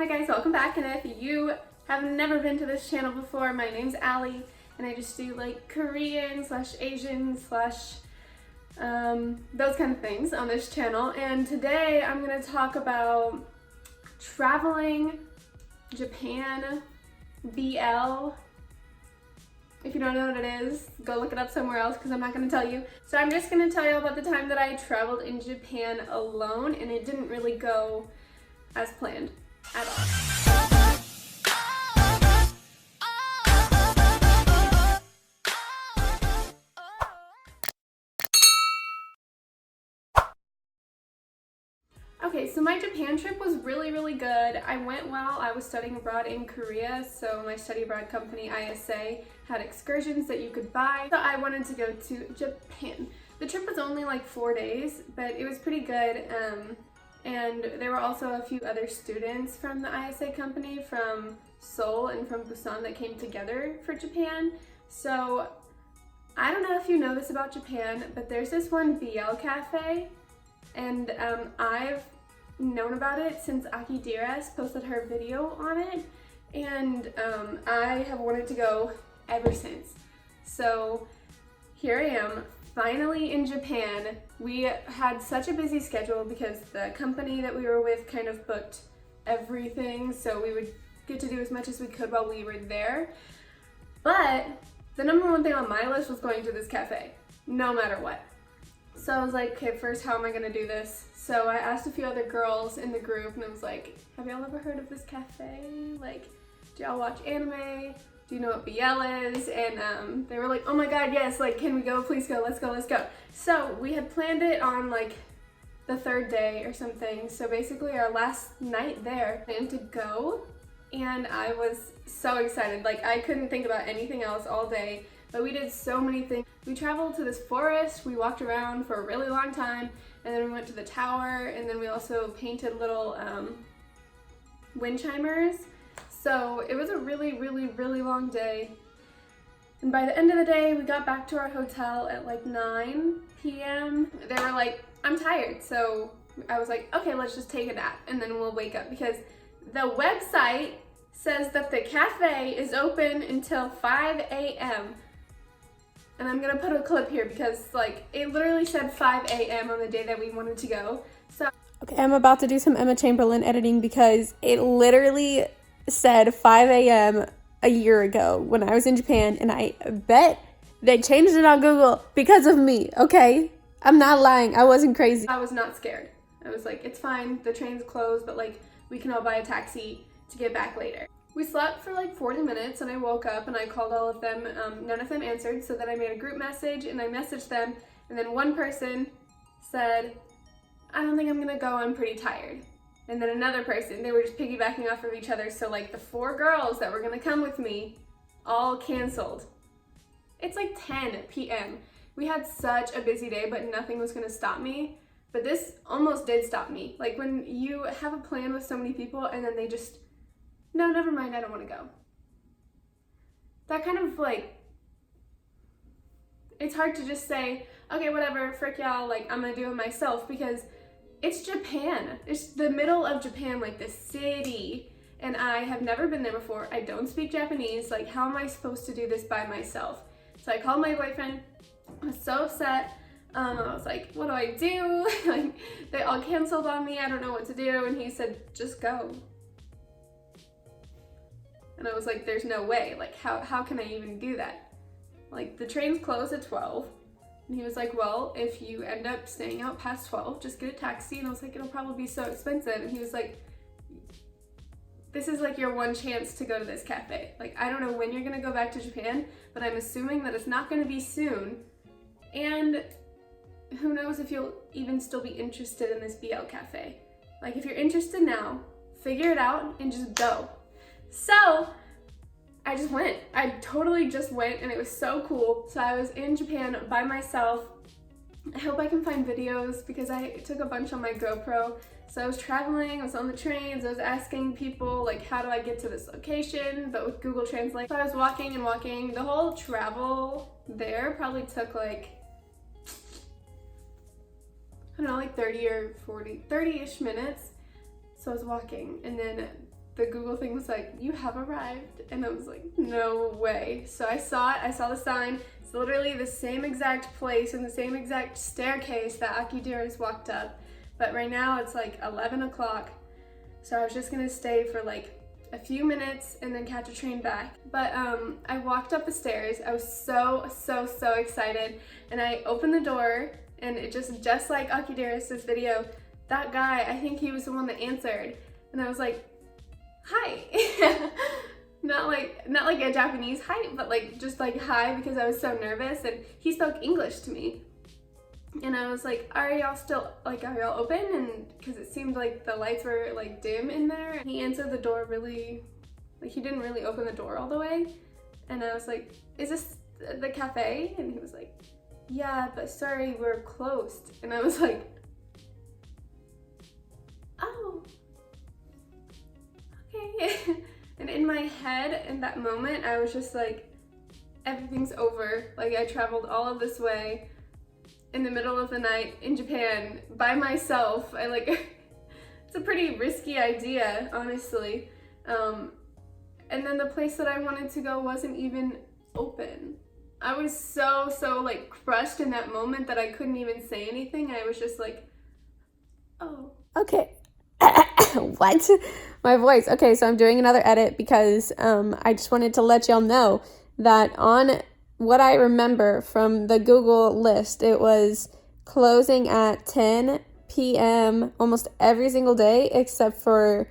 Hi guys, welcome back, and if you have never been to this channel before, my name's Allie, and I just do like Korean / Asian / those kind of things on this channel. And today I'm going to talk about traveling Japan BL. If you don't know what it is, go look it up somewhere else because I'm not going to tell you. So I'm just going to tell you about the time that I traveled in Japan alone, and it didn't really go as planned at all. Okay, so my Japan trip was really good. I went while I was studying abroad in Korea, so my study abroad company, ISA, had excursions that you could buy. So I wanted to go to Japan. The trip was only like 4 days, but it was pretty good. And there were also a few other students from the ISA company from Seoul and from Busan that came together for Japan. So I don't know if you know this about Japan, but there's this one BL cafe, and I've known about it since Aki Dearest posted her video on it, and I have wanted to go ever since. So here I am, finally in Japan. We had such a busy schedule because the company that we were with kind of booked everything, so we would get to do as much as we could while we were there. But the number one thing on my list was going to this cafe, no matter what. So I was like, okay, first, how am I gonna do this? So I asked a few other girls in the group, and I was like, have y'all ever heard of this cafe? Like, do y'all watch anime? Do you know what BL is? And they were like, oh my god, yes, like, can we go? Please go, let's go, let's go. So we had planned it on like the 3rd day or something. So basically our last night there, I planned to go, and I was so excited. Like, I couldn't think about anything else all day, but we did so many things. We traveled to this forest, we walked around for a really long time, and then we went to the tower, and then we also painted little wind chimers. So it was a really long day. And by the end of the day, we got back to our hotel at like 9 p.m. They were like, I'm tired. So I was like, okay, let's just take a nap and then we'll wake up, because the website says that the cafe is open until 5 a.m. And I'm gonna put a clip here because like it literally said 5 a.m. on the day that we wanted to go. So okay, I'm about to do some Emma Chamberlain editing because it literally said 5 a.m. a year ago when I was in Japan, and I bet they changed it on Google because of me, okay? I'm not lying, I wasn't crazy. I was not scared. I was like, it's fine, the train's closed, but like we can all buy a taxi to get back later. We slept for like 40 minutes, and I woke up and I called all of them. None of them answered, so then I made a group message and I messaged them, and then one person said, I don't think I'm gonna go, I'm pretty tired. And then another person, they were just piggybacking off of each other, so like the 4 girls that were gonna come with me all canceled. It's like 10 p.m. We had such a busy day, but nothing was gonna stop me. But this almost did stop me. Like when you have a plan with so many people and then they just, no, never mind, I don't want to go. That kind of like, it's hard to just say, okay, whatever, frick y'all, like I'm gonna do it myself, because it's Japan. It's the middle of Japan, like the city, and I have never been there before. I don't speak Japanese. Like, how am I supposed to do this by myself? So I called my boyfriend. I was so upset. I was like, what do I do? Like, they all canceled on me. I don't know what to do. And he said, just go. And I was like, there's no way. Like, how can I even do that? Like, the train's closed at 12. And he was like, well, if you end up staying out past 12, just get a taxi. And I was like, it'll probably be so expensive. And he was like, this is like your one chance to go to this cafe. Like, I don't know when you're gonna go back to Japan, but I'm assuming that it's not gonna be soon. And who knows if you'll even still be interested in this BL cafe. Like, if you're interested now, figure it out and just go. So I just went. I totally just went, and it was so cool. So I was in Japan by myself. I hope I can find videos because I took a bunch on my GoPro. So I was traveling, I was on the trains, I was asking people like, how do I get to this location, but with Google Translate. So I was walking and walking. The whole travel there probably took like, I don't know, like 30 or 40, 30-ish minutes. So I was walking, and then the Google thing was like, you have arrived. And I was like, no way. So I saw it, I saw the sign. It's literally the same exact place and the same exact staircase that Akidiris walked up. But right now it's like 11 o'clock. So I was just gonna stay for like a few minutes and then catch a train back. But I walked up the stairs. I was so excited. And I opened the door, and it just like Akidiris' video, that guy, I think he was the one that answered. And I was like, hi. not like a Japanese hi, but like just like hi, because I was so nervous, and he spoke English to me. And I was like, are y'all open? And because it seemed like the lights were like dim in there. And he answered the door really, like he didn't really open the door all the way. And I was like, is this the cafe? And he was like, yeah, but sorry, we're closed. And I was like, oh, okay. And in my head, in that moment, I was just like, everything's over. Like, I traveled all of this way in the middle of the night in Japan by myself. It's a pretty risky idea, honestly. And then the place that I wanted to go wasn't even open. I was so like crushed in that moment that I couldn't even say anything. I was just like, oh. Okay. What? My voice. Okay, so I'm doing another edit because I just wanted to let y'all know that on what I remember from the Google list, it was closing at 10 p.m. almost every single day, except for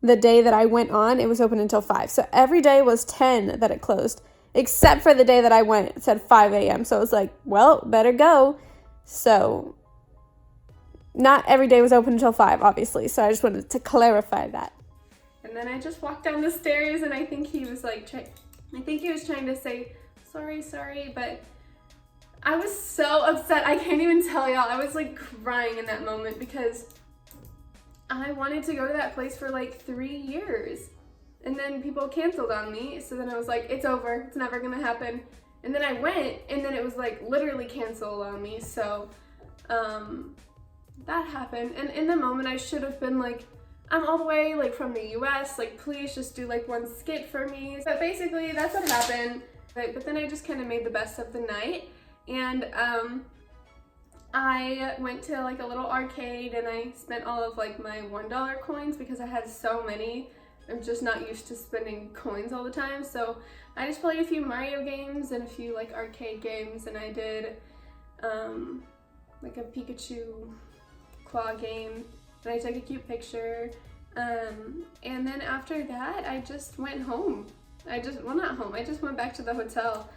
the day that I went on, it was open until 5. So every day was 10 that it closed, except for the day that I went, it said 5 a.m. So it was like, well, better go. So not every day was open until 5, obviously. So I just wanted to clarify that. And then I just walked down the stairs, and I think he was like, trying to say, sorry, but I was so upset. I can't even tell y'all. I was like crying in that moment because I wanted to go to that place for like 3 years. And then people canceled on me. So then I was like, it's over. It's never gonna happen. And then I went, and then it was like literally canceled on me. So that happened. And in the moment, I should have been like, I'm all the way like from the US, like please just do like one skit for me. But basically that's what happened. But then I just kind of made the best of the night. And I went to like a little arcade, and I spent all of like my $1 coins because I had so many. I'm just not used to spending coins all the time. So I just played a few Mario games and a few like arcade games, and I did like a Pikachu claw game, and I took a cute picture. And then after that, I just went home. I just went back to the hotel.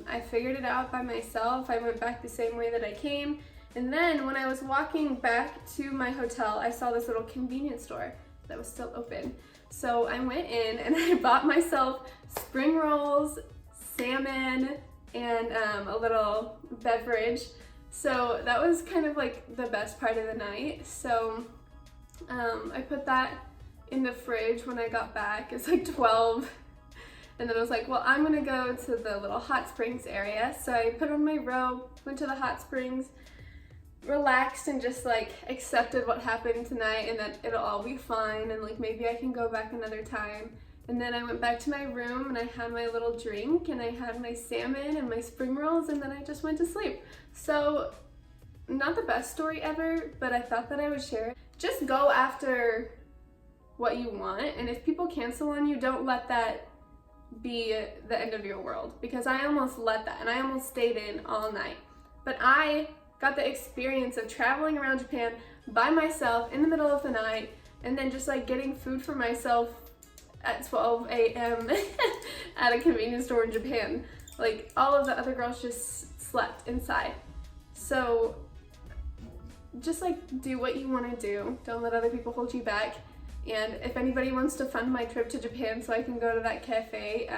I figured it out by myself. I went back the same way that I came. And then when I was walking back to my hotel, I saw this little convenience store that was still open. So I went in and I bought myself spring rolls, salmon, and a little beverage. So that was kind of like the best part of the night. So I put that in the fridge when I got back. It's like 12. And then I was like, well, I'm gonna go to the little hot springs area. So I put on my robe, went to the hot springs, relaxed, and just like accepted what happened tonight and that it'll all be fine, and like maybe I can go back another time. And then I went back to my room, and I had my little drink, and I had my salmon and my spring rolls, and then I just went to sleep. So not the best story ever, but I thought that I would share it. Just go after what you want, and if people cancel on you, don't let that be the end of your world, because I almost let that, and I almost stayed in all night. But I got the experience of traveling around Japan by myself in the middle of the night, and then just like getting food for myself at 12 a.m. at a convenience store in Japan. Like all of the other girls just slept inside. So just like do what you want to do. Don't let other people hold you back. And if anybody wants to fund my trip to Japan so I can go to that cafe,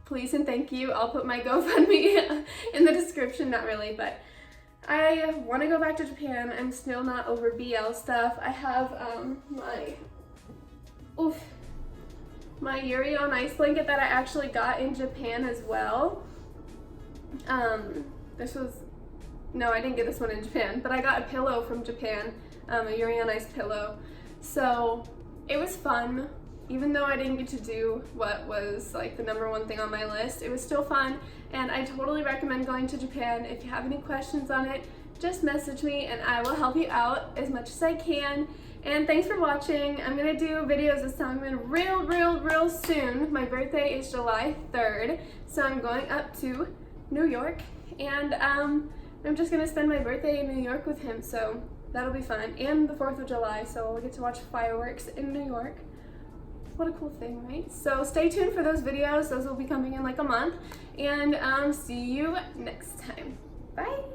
please and thank you. I'll put my GoFundMe in the description. Not really, but I want to go back to Japan. I'm still not over BL stuff. I have my Yuri on Ice blanket that I actually got in Japan as well. I didn't get this one in Japan, but I got a pillow from Japan, a Yuri on Ice pillow. So it was fun. even though I didn't get to do what was like the #1 thing on my list, it was still fun, and I totally recommend going to Japan. If you have any questions on it, just message me and I will help you out as much as I can. And thanks for watching. I'm gonna do videos this time real soon. My birthday is July 3rd, so I'm going up to New York, and I'm just gonna spend my birthday in New York with him, so that'll be fun. And the 4th of July, so we'll get to watch fireworks in New York. What a cool thing, right? So stay tuned for those videos. Those will be coming in like a month, and see you next time. Bye.